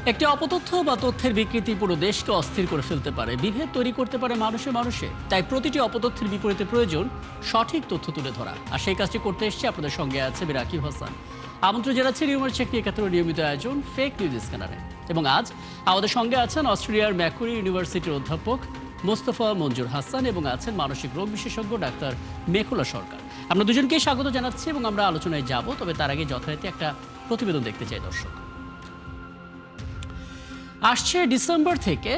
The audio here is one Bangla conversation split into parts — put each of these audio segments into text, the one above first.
একটি অপতথ্য বা তথ্যের বিকৃতি পুরো দেশকে অস্থির করে ফেলতে পারে, বিভেদ তৈরি করতে পারে মানুষে মানুষে। তাই প্রতিটি অপতথ্যের বিপরীতে প্রয়োজন সঠিক তথ্য তুলে ধরা। আর সেই কাজটি করতে এসেছে আপনাদের সঙ্গে আছে রাকিব হাসান। আমন্ত্রণ জানাচ্ছি নিউমার চেক ৭১ নিয়মিত আয়োজন ফেক নিউজ স্ক্যানারে। এবং আজ আমাদের সঙ্গে আছেন অস্ট্রেলিয়ার ম্যাকুরি ইউনিভার্সিটির অধ্যাপক মোস্তফা মঞ্জুর হাসান এবং আছেন মানসিক রোগ বিশেষজ্ঞ ডাক্তার মেখুলা সরকার। আমরা দুজনকেই স্বাগত জানাচ্ছি এবং আমরা আলোচনায় যাব। তবে তার আগে যথারীতি একটা প্রতিবেদন দেখতে চাই দর্শক। আসছে ডিসেম্বর থেকে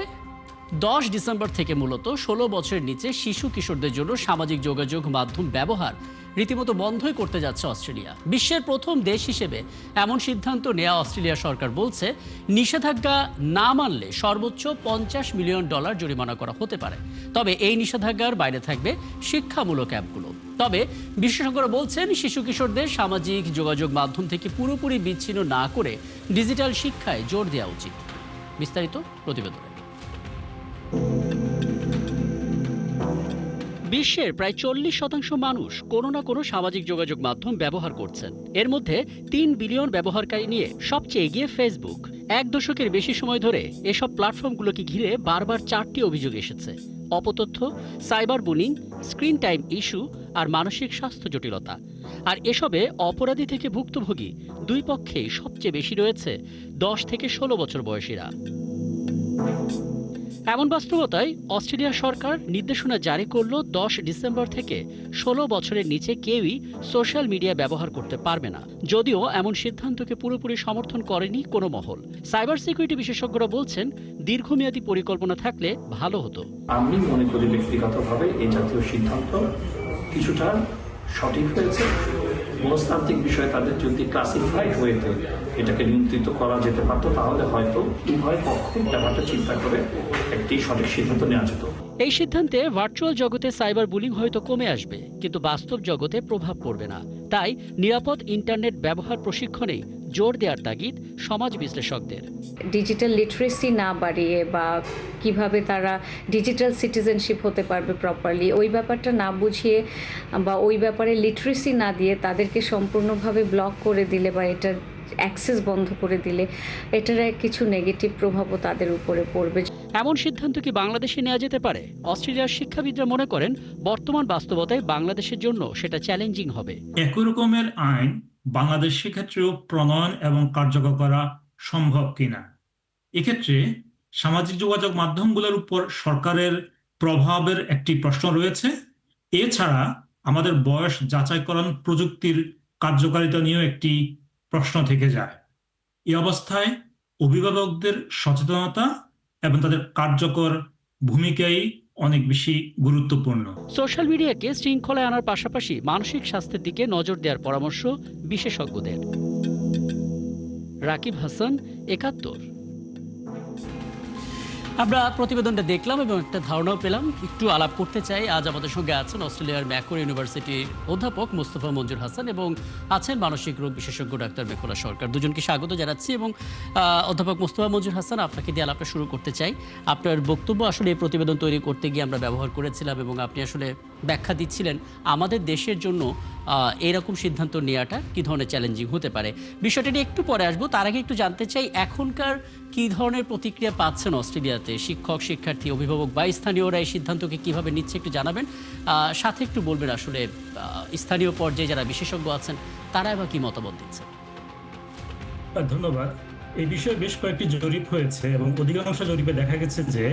10 ডিসেম্বর থেকে মূলত 16 বছরের নিচে শিশু কিশোরদের জন্য সামাজিক যোগাযোগ মাধ্যম ব্যবহার রীতিমতো বন্ধই করতে যাচ্ছে অস্ট্রেলিয়া। বিশ্বের প্রথম দেশ হিসেবে এমন সিদ্ধান্ত নেওয়া অস্ট্রেলিয়া সরকার বলছে, নিষেধাজ্ঞা না মানলে সর্বোচ্চ $50 মিলিয়ন জরিমানা করা হতে পারে। তবে এই নিষেধাজ্ঞার বাইরে থাকবে শিক্ষামূলক অ্যাপগুলো। তবে বিশেষজ্ঞরা বলছেন, শিশু কিশোরদের সামাজিক যোগাযোগ মাধ্যম থেকে পুরোপুরি বিচ্ছিন্ন না করে ডিজিটাল শিক্ষায় জোর দেওয়া উচিত। বিস্তারিত প্রতিবেদনে। বিশ্বের প্রায় 40% মানুষ কোনো না কোনো সামাজিক যোগাযোগ মাধ্যম ব্যবহার করছেন। এর মধ্যে 3 বিলিয়ন ব্যবহারকারী নিয়ে সবচেয়ে এগিয়ে ফেসবুক। 1 দশকের বেশি সময় ধরে এসব প্ল্যাটফর্মগুলোকে ঘিরে বারবার 4টি অভিযোগ এসেছে: অপতথ্য, cyber bullying, screen time issue আর মানসিক স্বাস্থ্য জটিলতা। আর এসবে অপরাধী থেকে ভুক্তভোগী দুই পক্ষেই সবচেয়ে বেশি রয়েছে 10 থেকে 16 বছর বয়সীরা। এমন বাস্তবতায় অস্ট্রেলিয়া সরকার নির্দেশনা জারি করল, 10 ডিসেম্বর থেকে 16 বছরের নিচে কেউই সোশ্যাল মিডিয়া ব্যবহার করতে পারবে না। যদিও এমন সিদ্ধান্তকে পুরোপুরি সমর্থন করেনি কোনো মহল। সাইবার সিকিউরিটি বিশেষজ্ঞরা বলছেন, দীর্ঘমেয়াদী পরিকল্পনা থাকলে ভালো হতো। আমি মনে করি ব্যক্তিগতভাবে এই জাতীয় সিদ্ধান্ত কিছুটা সঠিক হয়েছে। মনস্তাত্ত্বিক বিষয়ে তাদের যদি ক্লাসিফাইড ওয়েতে এটাকে নিয়ন্ত্রিত করা যেতে পারতো, তাহলে হয়তো উভয় পক্ষ ব্যাপারটা চিন্তা করে একটি সঠিক সিদ্ধান্ত নেওয়া যেত। এই সিদ্ধান্তে ভার্চুয়াল জগতে সাইবার বুলিং হয়তো কমে আসবে, কিন্তু বাস্তব জগতে প্রভাব পড়বে না। তাই নিরাপদ ইন্টারনেট ব্যবহার প্রশিক্ষণেই জোর দেওয়ার তাগিদ সমাজ বিশ্লেষকদের। ডিজিটাল লিটারেসি না বাড়িয়ে বা কিভাবে তারা ডিজিটাল সিটিজেনশিপ হতে পারবে প্রপারলি, ওই ব্যাপারটা না বুঝিয়ে বা ওই ব্যাপারে লিটারেসি না দিয়ে তাদেরকে সম্পূর্ণভাবে ব্লক করে দিলে বা এটার অ্যাক্সেস বন্ধ করে দিলে এটার কিছু নেগেটিভ প্রভাবও তাদের উপরে পড়বে। এমন সিদ্ধান্ত কি বাংলাদেশে নেওয়া যেতে পারে? অস্ট্রেলিয়ার শিক্ষাবিদরা মনে করেন, বর্তমান বাস্তবতায় বাংলাদেশের জন্য সেটা চ্যালেঞ্জিং হবে। একই রকমের আইন বাংলাদেশের ক্ষেত্রেও প্রণয়ন এবং কার্যকর করা সম্ভব কিনা, এক্ষেত্রে সামাজিক যোগাযোগ মাধ্যমগুলোর উপর সরকারের প্রভাবের একটি প্রশ্ন রয়েছে। এছাড়া আমাদের বয়স যাচাইকরণ প্রযুক্তির কার্যকারিতা নিয়েও একটি প্রশ্ন থেকে যায়। এই অবস্থায় অভিভাবকদের সচেতনতা এবং তাদের কার্যকর ভূমিকাই অনেক বেশি গুরুত্বপূর্ণ। সোশ্যাল মিডিয়াকে শৃঙ্খলায় আনার পাশাপাশি মানসিক স্বাস্থ্যের দিকে নজর দেওয়ার পরামর্শ বিশেষজ্ঞদের। রাকিব হাসান, ৭১। আমরা প্রতিবেদনটা দেখলাম এবং একটা ধারণাও পেলাম। একটু আলাপ করতে চাই। আজ আমাদের সঙ্গে আছেন অস্ট্রেলিয়ার ম্যাকুরি ইউনিভার্সিটির অধ্যাপক মোস্তফা মঞ্জুর হাসান এবং আছেন মানসিক রোগ বিশেষজ্ঞ ডাক্তার মেখুলা সরকার। দুজনকে স্বাগত জানাচ্ছি। এবং অধ্যাপক মোস্তফা মঞ্জুর হাসান, আপনাকে দিয়ে আলাপটা শুরু করতে চাই। আপনার বক্তব্য আসলে এই প্রতিবেদন তৈরি করতে গিয়ে আমরা ব্যবহার করেছিলাম এবং আপনি আসলে ব্যাখ্যা দিচ্ছিলেন আমাদের দেশের জন্য এরকম সিদ্ধান্ত নেওয়াটা কী ধরনের চ্যালেঞ্জিং হতে পারে। বিষয়টা নিয়ে একটু পরে আসবো। তার আগে একটু জানতে চাই, এখনকার কী ধরনের প্রতিক্রিয়া পাচ্ছেন অস্ট্রেলিয়াতে শিক্ষক, শিক্ষার্থী, অভিভাবক বা স্থানীয়রা এই সিদ্ধান্তকে কীভাবে নিচ্ছে একটু জানাবেন। সাথে একটু বলবেন আসলে স্থানীয় পর্যায়ে যারা বিশেষজ্ঞ আছেন তারা এবার কী মতামত দিচ্ছেন। ধন্যবাদ। এই বিষয়ে বেশ কয়েকটি জরিপ হয়েছে এবং অধিকাংশ জরিপে দেখা গেছে যে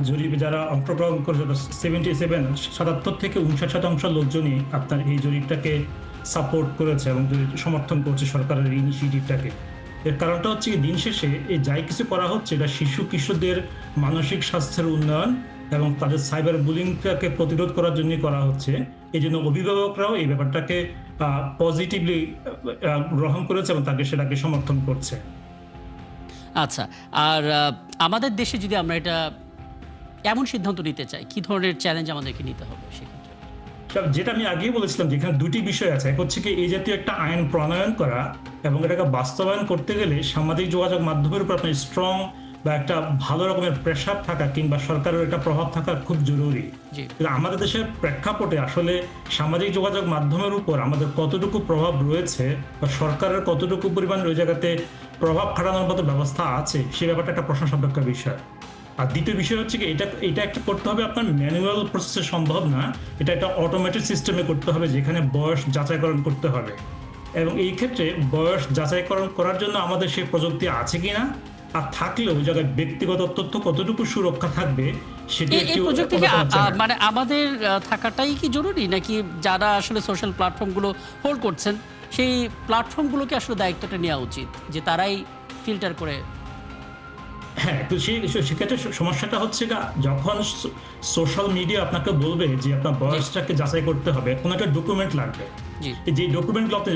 জরিপে যারা অংশগ্রহণ করেছে 77 থেকে 59% লোকজনই আপনার এই জরিপটাকে সাপোর্ট করেছে এবং সমর্থন করছে সরকারের এই ইনিশিয়েটিভটাকে। এর কারণটা হচ্ছে কি, দিন শেষে এই যাই কিছু করা হচ্ছে এটা শিশু কিশোরদের মানসিক স্বাস্থ্যের উন্নয়ন এবং তাদের সাইবার বুলিংটাকে প্রতিরোধ করার জন্য করা হচ্ছে। এই জন্য অভিভাবকরাও এই ব্যাপারটাকে পজিটিভলি গ্রহণ করেছে এবং সেটাকে সমর্থন করছে। আচ্ছা, আর আমাদের দেশে যদি আমরা এটা এমন সিদ্ধান্ত নিতে চাই, কি ধরনের চ্যালেঞ্জ আমাদেরকে নিতে হবে সেক্ষেত্রে? যেটা আমি আগেই বলেছিলাম, যেখানে দুটি বিষয় আছে। এক হচ্ছে কি, এই জাতীয় একটা আইন প্রণয়ন করা এবং এটাকে বাস্তবায়ন করতে গেলে সামাজিক যোগাযোগ মাধ্যমের উপর আপনার স্ট্রং বা একটা ভালো রকমের প্রেশার থাকা কিংবা সরকারের একটা প্রভাব থাকা খুব জরুরি। আমাদের দেশের প্রেক্ষাপটে আসলে সামাজিক যোগাযোগ মাধ্যমের উপর আমাদের কতটুকু প্রভাব রয়েছে বা সরকারের কতটুকু পরিমাণ ওই জায়গাতে প্রভাব খাটানোর মতো ব্যবস্থা আছে সে ব্যাপারটা একটা প্রশ্ন সাপেক্ষ বিষয়। আর দ্বিতীয় বিষয় হচ্ছে কি, এটা একটা করতে হবে আপনার ম্যানুয়াল প্রসেসে সম্ভব না, এটা একটা অটোমেটেড সিস্টেমে করতে হবে যেখানে বয়স যাচাইকরণ করতে হবে। এবং এই ক্ষেত্রে বয়স যাচাইকরণ করার জন্য আমাদের সেই প্রযুক্তি আছে কিনা, আর থাকলেও ওই জায়গায় ব্যক্তিগত তথ্য কতটুকু সুরক্ষা থাকবে সেটি এই একটি প্রযুক্তি কি অন্যতম চ্যালেঞ্জ। মানে আমাদের থাকাটাই কি জরুরি, নাকি যারা আসলে সোশ্যাল প্ল্যাটফর্মগুলো হোল্ড করছেন সেই প্ল্যাটফর্মগুলোকে আসলে দায়িত্বটা নেওয়া উচিত যে তারাই ফিল্টার করে? হ্যাঁ, তো সেক্ষেত্রে সমস্যাটা হচ্ছে যখন সোশ্যাল মিডিয়া আপনাকে বলবে যে আপনার বয়সটাকে যাচাই করতে হবে, কোনো একটা ডকুমেন্ট লাগবে। জি, যে ডকুমেন্টগুলো আপনি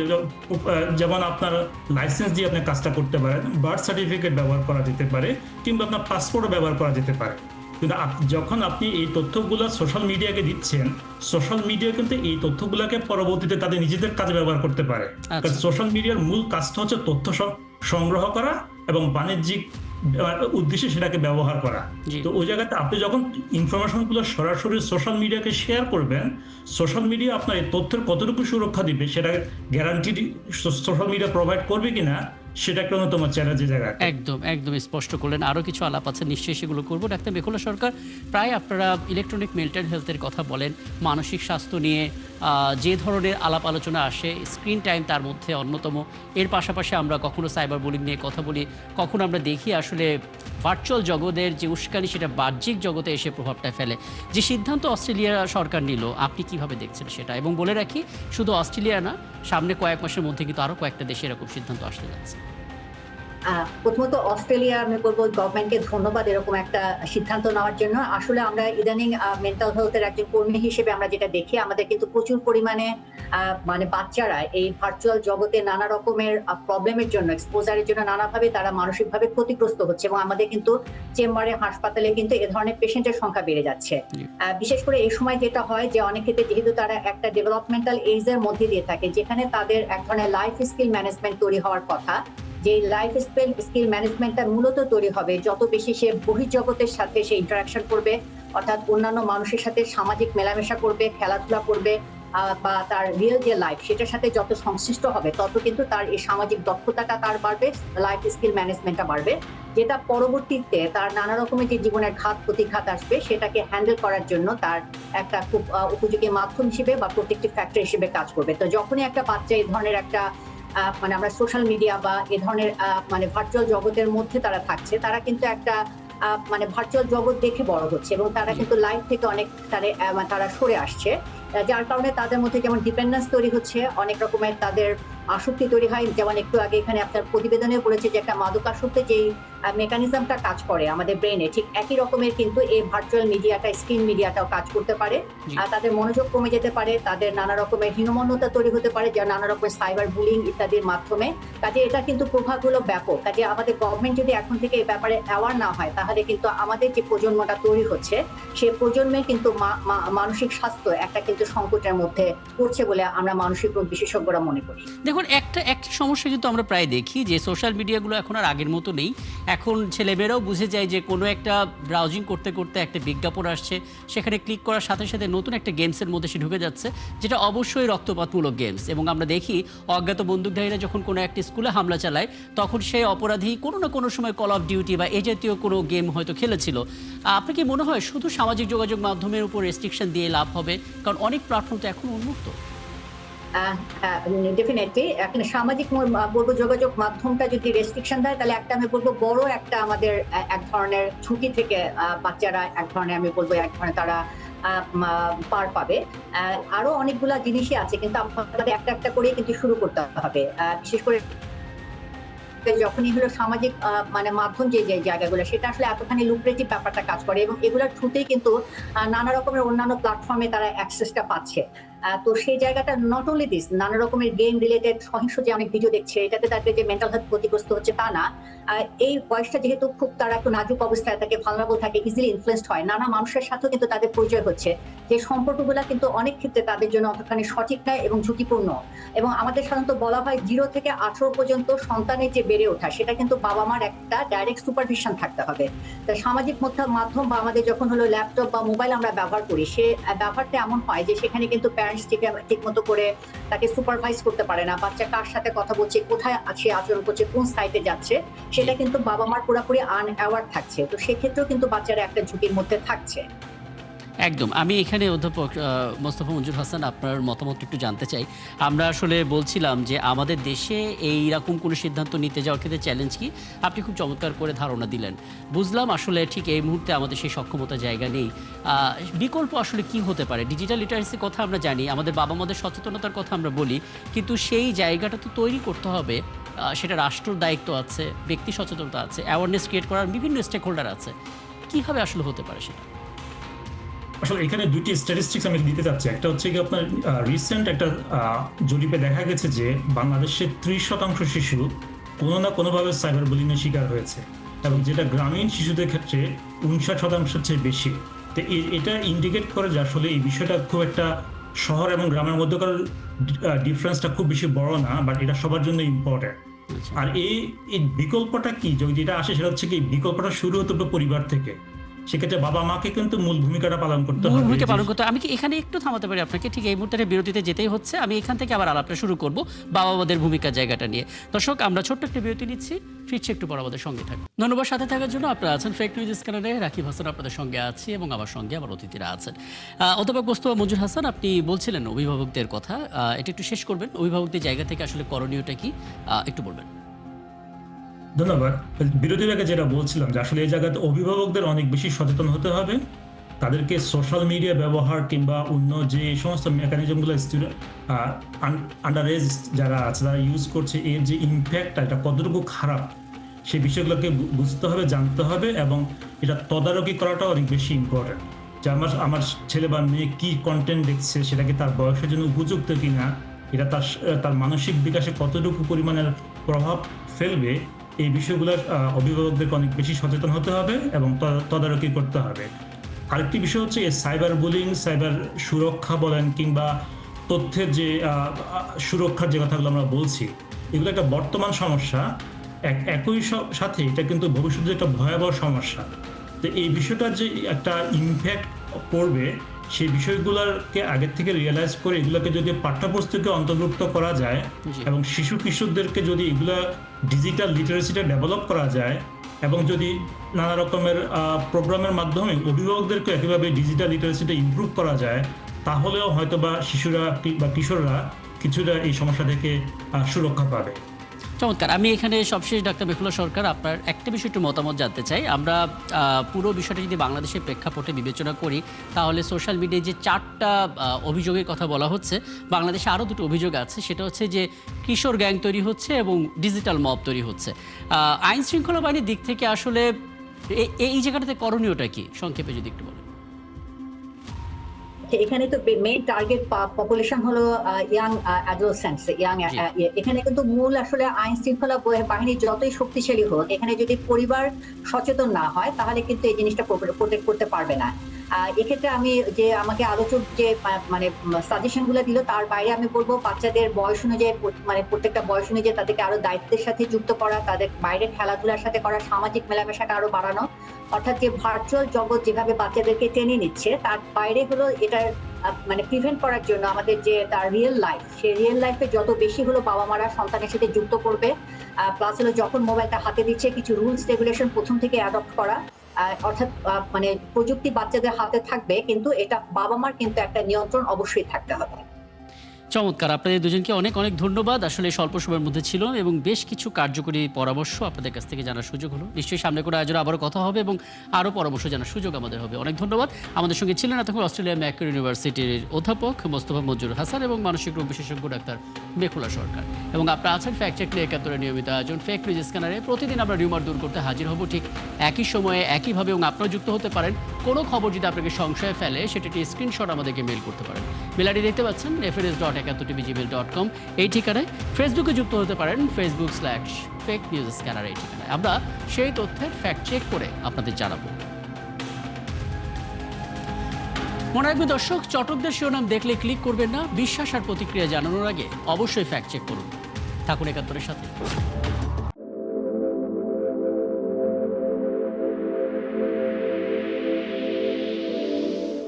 যেমন আপনার লাইসেন্স দিয়ে আপনি কাজটা করতে পারেন, বার্থ সার্টিফিকেট ব্যবহার করা যেতে পারে, কিংবা আপনার পাসপোর্টও ব্যবহার করা যেতে পারে। কিন্তু যখন আপনি এই তথ্যগুলো সোশ্যাল মিডিয়াকে দিচ্ছেন, সোশ্যাল মিডিয়া কিন্তু এই তথ্যগুলোকে পরবর্তীতে তাদের নিজেদের কাজে ব্যবহার করতে পারে। কারণ সোশ্যাল মিডিয়ার মূল কাজটা হচ্ছে তথ্য সংগ্রহ করা এবং বাণিজ্যিক উদ্দেশ্যে সেটাকে ব্যবহার করা। জি। তো ওই জায়গাতে আপনি যখন ইনফরমেশনগুলো সরাসরি সোশ্যাল মিডিয়াকে শেয়ার করবেন, সোশ্যাল মিডিয়া আপনার এই তথ্যের কতটুকু সুরক্ষা দিবে সেটা গ্যারান্টি সোশ্যাল মিডিয়া প্রোভাইড করবে কিনা, সেটা একটা অন্যতম চ্যালেঞ্জের জায়গা। একদম একদম স্পষ্ট করলেন। আরও কিছু আলাপ আছে, নিশ্চয়ই সেগুলো করবো। ডাক্তার মেঘলা সরকার, প্রায় আপনারা ইলেকট্রনিক মেন্টাল হেলথের কথা বলেন, মানসিক স্বাস্থ্য নিয়ে যে ধরনের আলাপ আলোচনা আসে, স্ক্রিন টাইম তার মধ্যে অন্যতম। এর পাশাপাশি আমরা কখনো সাইবার বুলিং নিয়ে কথা বলি, কখনো আমরা দেখি আসলে ভার্চুয়াল জগতের যে উস্কানি সেটা বাহ্যিক জগতে এসে প্রভাবটা ফেলে। যে সিদ্ধান্ত অস্ট্রেলিয়া সরকার নিল, আপনি কিভাবে দেখছেন সেটা? এবং বলে রাখি, শুধু অস্ট্রেলিয়া না, সামনে কয়েক মাসের মধ্যে কিন্তু আরও কয়েকটা দেশে এরকম সিদ্ধান্ত আসতে যাচ্ছে। প্রথমত অস্ট্রেলিয়া আমি বলবো গভর্নমেন্টকে ধন্যবাদ এরকম একটা সিদ্ধান্ত নেওয়ার জন্য। আসলে আমরা ইদানিং মেন্টাল হেলথের একজন কর্মী হিসেবে আমরা যেটা দেখি, আমাদের কিন্তু প্রচুর পরিমাণে মানে বাচ্চারা এই ভার্চুয়াল জগতে নানা রকমের প্রবলেমের জন্য, এক্সপোজারের জন্য নানাভাবে তারা মানসিকভাবে ক্ষতিগ্রস্ত হচ্ছে, এবং আমাদের কিন্তু চেম্বারে, হাসপাতালে কিন্তু এ ধরনের পেশেন্টের সংখ্যা বেড়ে যাচ্ছে। বিশেষ করে এই সময় যেটা হয় যে অনেক ক্ষেত্রে যেহেতু তারা একটা ডেভেলপমেন্টাল এজের মধ্যে দিয়ে থাকে, যেখানে তাদের এক ধরনের লাইফ স্কিল ম্যানেজমেন্ট তৈরি হওয়ার কথা, যে লাইফ স্কিল ম্যানেজমেন্টটা মূলত তৈরি হবে যত বেশি সে বহির্জগতের সাথে সে ইন্টারাকশন করবে, অর্থাৎ অন্যান্য মানুষের সাথে সামাজিক মেলামেশা করবে, খেলাধুলা করবে, বা তার রিয়েল যে লাইফ সেটার সাথে যত সংশ্লিষ্ট হবে তত কিন্তু তার এই সামাজিক দক্ষতাটা তার বাড়বে, লাইফ স্কিল ম্যানেজমেন্টটা বাড়বে, যেটা পরবর্তীতে তার নানা রকমের যে জীবনের ঘাত প্রতিঘাত আসবে সেটাকে হ্যান্ডেল করার জন্য তার একটা খুব উপযোগী মাধ্যম হিসেবে বা প্রোটেক্টিভ ফ্যাক্টর হিসেবে কাজ করবে। তো যখনই একটা বাচ্চা এই ধরনের একটা মানে আমরা সোশ্যাল মিডিয়া বা এ ধরনের মানে ভার্চুয়াল জগতের মধ্যে তারা থাকছে, তারা কিন্তু একটা মানে ভার্চুয়াল জগৎ দেখে বড় হচ্ছে, এবং তারা কিন্তু লাইফ থেকে অনেক তারা সরে আসছে, যার কারণে তাদের মধ্যে যেমন ডিপেন্ডেন্স তৈরি হচ্ছে, অনেক রকমের তাদের আসক্তি তৈরি হয়। যেমন একটু আগে এখানে আপনার প্রতিবেদনে বলেছে যে একটা মাদকাসক্তি যেই মেকানিজমটা কাজ করে আমাদের ব্রেনে, ঠিক একই রকমের কিন্তু এই ভার্চুয়াল মিডিয়াটা, স্ক্রিন মিডিয়াটাও কাজ করতে পারে। তাদের মনোযোগ কমে যেতে পারে, তাদের নানা রকমের হীনমন্যতা তৈরি হতে পারে, যা নানা রকমের সাইবার বুলিং ইত্যাদির মাধ্যমে। কাজে এটা কিন্তু প্রভাবগুলো ব্যাপক। কাজে আমাদের গভর্নমেন্ট যদি এখন থেকে এই ব্যাপারে অ্যাওয়ার না হয়, তাহলে কিন্তু আমাদের যে প্রজন্মটা তৈরি হচ্ছে সেই প্রজন্মে কিন্তু মানসিক স্বাস্থ্য একটা কিন্তু সংকটের মধ্যে পড়ছে বলে আমরা মানসিক রোগ বিশেষজ্ঞরা মনে করি। দেখুন, একটা সমস্যা কিন্তু আমরা প্রায় দেখি যে সোশ্যাল মিডিয়াগুলো এখন আর আগের মতো নেই। এখন ছেলেমেয়েরাও বুঝে যায় যে কোনো একটা ব্রাউজিং করতে করতে একটা বিজ্ঞাপন আসছে, সেখানে ক্লিক করার সাথে সাথে নতুন একটা গেমসের মধ্যে সে ঢুকে যাচ্ছে, যেটা অবশ্যই রক্তপাতমূলক গেমস। এবং আমরা দেখি অজ্ঞাত বন্দুকধারীরা যখন কোনো একটা স্কুলে হামলা চালায়, তখন সেই অপরাধী কোনো না কোনো সময় কল অফ ডিউটি বা এই জাতীয় কোনো গেম হয়তো খেলেছিল। আপনার কি মনে হয় শুধু সামাজিক যোগাযোগ মাধ্যমের উপর রেস্ট্রিকশন দিয়ে লাভ হবে? কারণ অনেক প্ল্যাটফর্ম তো এখন উন্মুক্ত। ডেফিনেটলি এখন সামাজিক বলবো যোগাযোগ মাধ্যমটা যদি রেস্ট্রিকশন দেয়, তাহলে একটা আমি বলবো বড় একটা আমাদের এক ধরনের ঝুঁকি থেকে বাচ্চারা এক ধরনের আমি বলবো এক ধরনের তারা পার পাবে। আরো অনেকগুলা জিনিসই আছে, কিন্তু আমাদের একটা একটা করে কিন্তু শুরু করতে হবে। বিশেষ করে যখনই হলো সামাজিক মানে মাধ্যম যে জায়গাগুলো, সেটা আসলে এতখানি লুক্রেটিভ ব্যাপারটা কাজ করে, এবং এগুলোর থ্রুতেই কিন্তু নানা রকমের অন্যান্য প্ল্যাটফর্মে তারা অ্যাক্সেসটা পাচ্ছে। তো সেই জায়গাটা নট অনলি দিস, নানা রকমের গেম রিলেটেড সহিংস যে অনেক ভিডিও দেখছে, এটাতে তাদের যে মেন্টাল হেলথ ক্ষতিগ্রস্ত হচ্ছে তা না, এই বয়সটা যেহেতু খুব তারা একটু নাজুক অবস্থায় থাকে, ভালনারেবল থাকে, ইজিলি ইনফ্লুয়েন্সড হয়, নানা মানুষের সাথেও কিন্তু তাদের পরিচয় হচ্ছে, যে সম্পর্কগুলা কিন্তু অনেক ক্ষেত্রে তাদের জন্য অতখানি সঠিক নয় এবং ঝুঁকিপূর্ণ। এবং আমাদের সাধারণত বলা হয় 0 থেকে 18 পর্যন্ত সন্তানের যে বেড়ে ওঠা, সেটা কিন্তু বাবা মার একটা ডাইরেক্ট সুপারভিশন থাকতে হবে। তো সামাজিক মাধ্যম বা আমাদের যখন হলো ল্যাপটপ বা মোবাইল আমরা ব্যবহার করি, সে ব্যবহারটা এমন হয় যে সেখানে কিন্তু প্যারেন্টস ঠিক মতো করে তাকে সুপারভাইজ করতে পারে না, বাচ্চা কার সাথে কথা বলছে, কোথায় আছে, আচরণ করছে, কোন সাইটে যাচ্ছে, সেটা কিন্তু বাবা মার পুরোপুরি আনঅ্যাওয়ার থাকছে। তো সেক্ষেত্রেও কিন্তু বাচ্চারা একটা ঝুঁকির মধ্যে থাকছে। একদম। আমি এখানে অধ্যাপক মোস্তফা মঞ্জুর হাসান আপনার মতামত একটু জানতে চাই। আমরা আসলে বলছিলাম যে আমাদের দেশে এইরকম কোনো সিদ্ধান্ত নিতে যাওয়ার ক্ষেত্রে চ্যালেঞ্জ কি, আপনি খুব চমৎকার করে ধারণা দিলেন। বুঝলাম আসলে ঠিক এই মুহূর্তে আমাদের সেই সক্ষমতা জায়গা নেই। বিকল্প আসলে কি হতে পারে? ডিজিটাল লিটারেসির কথা আমরা জানি, আমাদের বাবা মাদের সচেতনতার কথা আমরা বলি, কিন্তু সেই জায়গাটা তো তৈরি করতে হবে। সেটা রাষ্ট্রের দায়িত্ব আছে, ব্যক্তি সচেতনতা আছে, অ্যাওয়ারনেস ক্রিয়েট করার বিভিন্ন স্টেক হোল্ডার আছে। কীভাবে আসলে হতে পারে সেটা? আসলে এখানে দুটি স্ট্যাটিস্টিক্স আমি দিতে চাচ্ছি। একটা হচ্ছে কি আপনার রিসেন্ট একটা জরিপে দেখা গেছে যে বাংলাদেশের 30% শিশু কোনো না কোনোভাবে সাইবার বুলিংয়ের শিকার হয়েছে, এবং যেটা গ্রামীণ শিশুদের ক্ষেত্রে 59% চেয়ে বেশি। তো এটা ইন্ডিকেট করে যে আসলে এই বিষয়টা খুব একটা শহর এবং গ্রামের মধ্যকার ডিফারেন্সটা খুব বেশি বড় না, বাট এটা সবার জন্য ইম্পর্টেন্ট। আর এই বিকল্পটা কি, যদি যেটা আসে সেটা হচ্ছে কি বিকল্পটা শুরু হতে হবে পরিবার থেকে। সেক্ষেত্রে বাবা মাকে কিন্তু মূল ভূমিকাটা পালন করতে হবে। ভূমিকা পালন করতে আমি কি এখানে একটু থামাতে পারি আপনাকে? ঠিক এই মুহূর্তে বিরতিতে যেতেই হচ্ছে। আমি এখান থেকে আবার আলাপটা শুরু করব বাবা মাদের ভূমিকার জায়গাটা নিয়ে। দর্শক, আমরা ছোট্ট একটা বিরতি নিচ্ছি, ফিরছি একটু পর আমাদের সঙ্গে থাকুন। ধন্যবাদ সাথে থাকার জন্য। আপনারা আছেন ফেক নিউজ স্ক্যানারে, রাকিব হাসান আপনাদের সঙ্গে আছি এবং আমার সঙ্গে আমার অতিথিরা আছেন। অধ্যাপক মোস্তফা মঞ্জুর হাসান, আপনি বলছিলেন অভিভাবকদের কথা, এটা একটু শেষ করবেন। অভিভাবকদের জায়গা থেকে আসলে করণীয়টা কি একটু বলবেন? ধন্যবাদ। বিরোধীর আগে যেটা বলছিলাম যে আসলে এই জায়গাতে অভিভাবকদের অনেক বেশি সচেতন হতে হবে। তাদেরকে সোশ্যাল মিডিয়া ব্যবহার কিংবা অন্য যে সমস্ত মেকানিজমগুলো স্টুডেন্ট আন্ডার এজ যারা আছে তারা ইউজ করছে, এর যে ইম্প্যাক্টটা এটা কতটুকু খারাপ সেই বিষয়গুলোকে বুঝতে হবে, জানতে হবে, এবং এটা তদারকি করাটা অনেক বেশি ইম্পর্টেন্ট। যে আমার ছেলে বা মেয়ে কি কন্টেন্ট দেখছে, সেটা কি তার বয়সের জন্য উপযুক্ত কিনা, এটা তার মানসিক বিকাশে কতটুকু পরিমাণের প্রভাব ফেলবে, এই বিষয়গুলো অভিভাবকদেরকে অনেক বেশি সচেতন হতে হবে এবং তদারকি করতে হবে। আরেকটি বিষয় হচ্ছে এই সাইবার বুলিং, সাইবার সুরক্ষা বলেন কিংবা তথ্যের যে সুরক্ষার যে কথাগুলো আমরা বলছি, এগুলো একটা বর্তমান সমস্যা, একই সাথে এটা কিন্তু ভবিষ্যতে একটা ভয়াবহ সমস্যা। তো এই বিষয়টার যে একটা ইম্প্যাক্ট পড়বে, সেই বিষয়গুলোকে আগের থেকে রিয়েলাইজ করে এগুলোকে যদি পাঠ্যপুস্তকে অন্তর্ভুক্ত করা যায় এবং শিশু কিশোরদেরকে যদি এগুলা ডিজিটাল লিটারেসিটা ডেভেলপ করা যায়, এবং যদি নানা রকমের প্রোগ্রামের মাধ্যমে অভিভাবকদেরকে একইভাবে ডিজিটাল লিটারেসিটা ইমপ্রুভ করা যায়, তাহলেও হয়তো বা শিশুরা বা কিশোররা কিছুটা এই সমস্যা থেকে সুরক্ষা পাবে। চমৎকার। আমি এখানে সবশেষ ডাক্তার মেখুলা সরকার, আপনার একটা বিষয় একটু মতামত জানতে চাই। আমরা পুরো বিষয়টা যদি বাংলাদেশের প্রেক্ষাপটে বিবেচনা করি, তাহলে সোশ্যাল মিডিয়ায় যে 4টা অভিযোগের কথা বলা হচ্ছে, বাংলাদেশে আরও 2টো অভিযোগ আছে। সেটা হচ্ছে যে কিশোর গ্যাং তৈরি হচ্ছে এবং ডিজিটাল মব তৈরি হচ্ছে। আইন শৃঙ্খলা বাহিনীর দিক থেকে আসলে এই জায়গাটাতে করণীয়টা কি, সংক্ষেপে যদি একটু বলেন। এখানে তো মেইন টার্গেট পপুলেশন হলো ইয়াং অ্যাডোলসেন্টস, এখানে কিন্তু মূল আসলে আইন শৃঙ্খলা বাহিনী যতই শক্তিশালী হোক, এখানে যদি পরিবার সচেতন না হয় তাহলে কিন্তু এই জিনিসটা প্রোটেক্ট করতে পারবে না। এক্ষেত্রে আমি যে আমাকে আলোচক যে মানে সাজেশন গুলো দিল, তার বাইরে আমি বলবো বাচ্চাদের বয়স অনুযায়ী, মানে প্রত্যেকটা বয়স অনুযায়ী তাদেরকে আরো দায়িত্বের সাথে যুক্ত করা, তাদের বাইরে খেলাধুলার সাথে করা, সামাজিক মেলামেশাকে আরো বাড়ানো। অর্থাৎ যে ভার্চুয়াল জগৎ যেভাবে বাচ্চাদেরকে টেনে নিচ্ছে, তার বাইরে হলো এটার মানে প্রিভেন্ট করার জন্য আমাদের যে তার রিয়েল লাইফ, সেই রিয়েল লাইফে যত বেশি হলো বাবা মারা সন্তানের সাথে যুক্ত করবে। প্লাস হলো যখন মোবাইলটা হাতে দিচ্ছে, কিছু রুলস রেগুলেশন প্রথম থেকে অ্যাডপ্ট করা। অর্থাৎ মানে প্রযুক্তি বাচ্চাদের হাতে থাকবে, কিন্তু এটা বাবা মার কিন্তু একটা নিয়ন্ত্রণ অবশ্যই থাকতে হবে। চমৎকার। আপনাদের দুজনকে অনেক অনেক ধন্যবাদ। আসলে স্বল্প সময়ের মধ্যে ছিল এবং বেশ কিছু কার্যকরী পরামর্শ আপনাদের কাছ থেকে জানার সুযোগ হলো। নিশ্চয়ই সামনে করে আয়োজনে আবারও কথা হবে এবং আরও পরামর্শ জানার সুযোগ আমাদের হবে। অনেক ধন্যবাদ। আমাদের সঙ্গে ছিলেন এতক্ষণ অস্ট্রেলিয়া ম্যাকোয়ারি ইউনিভার্সিটির অধ্যাপক মোস্তফা মঞ্জুর হাসান এবং মানসিক রোগ বিশেষজ্ঞ ডাক্তার মেখুলা সরকার। এবং আপনারা আছেন ফ্যাক্ট চেক নিয়ে 71 নিয়মিত আয়োজন ফেক নিউজ স্ক্যানারে। প্রতিদিন আমরা রিউমার দূর করতে হাজির হব ঠিক একই সময়ে একইভাবে, এবং আপনারা যুক্ত হতে পারেন। কোনো খবর যদি আপনাকে সংশয় ফেলে, সেটা একটি স্ক্রিনশট আমাদেরকে মেল করতে পারেন। মেল আইডি দেখতে পাচ্ছেন fns.71tvgmail.com, এই ঠিকানায়। ফেসবুকে যুক্ত হতে পারেন facebook/fake news scanner, এই ঠিকানায়। আমরা সেই তথ্যের ফ্যাক্ট চেক করে আপনাদের জানাবো। মনে রাখবেন দর্শক, চটকদের শিরোনাম দেখলে ক্লিক করবেন না। বিশ্বাস আর প্রতিক্রিয়া জানানোর আগে অবশ্যই ফ্যাক্ট চেক করুন। থাকুন 71-এর সাথে।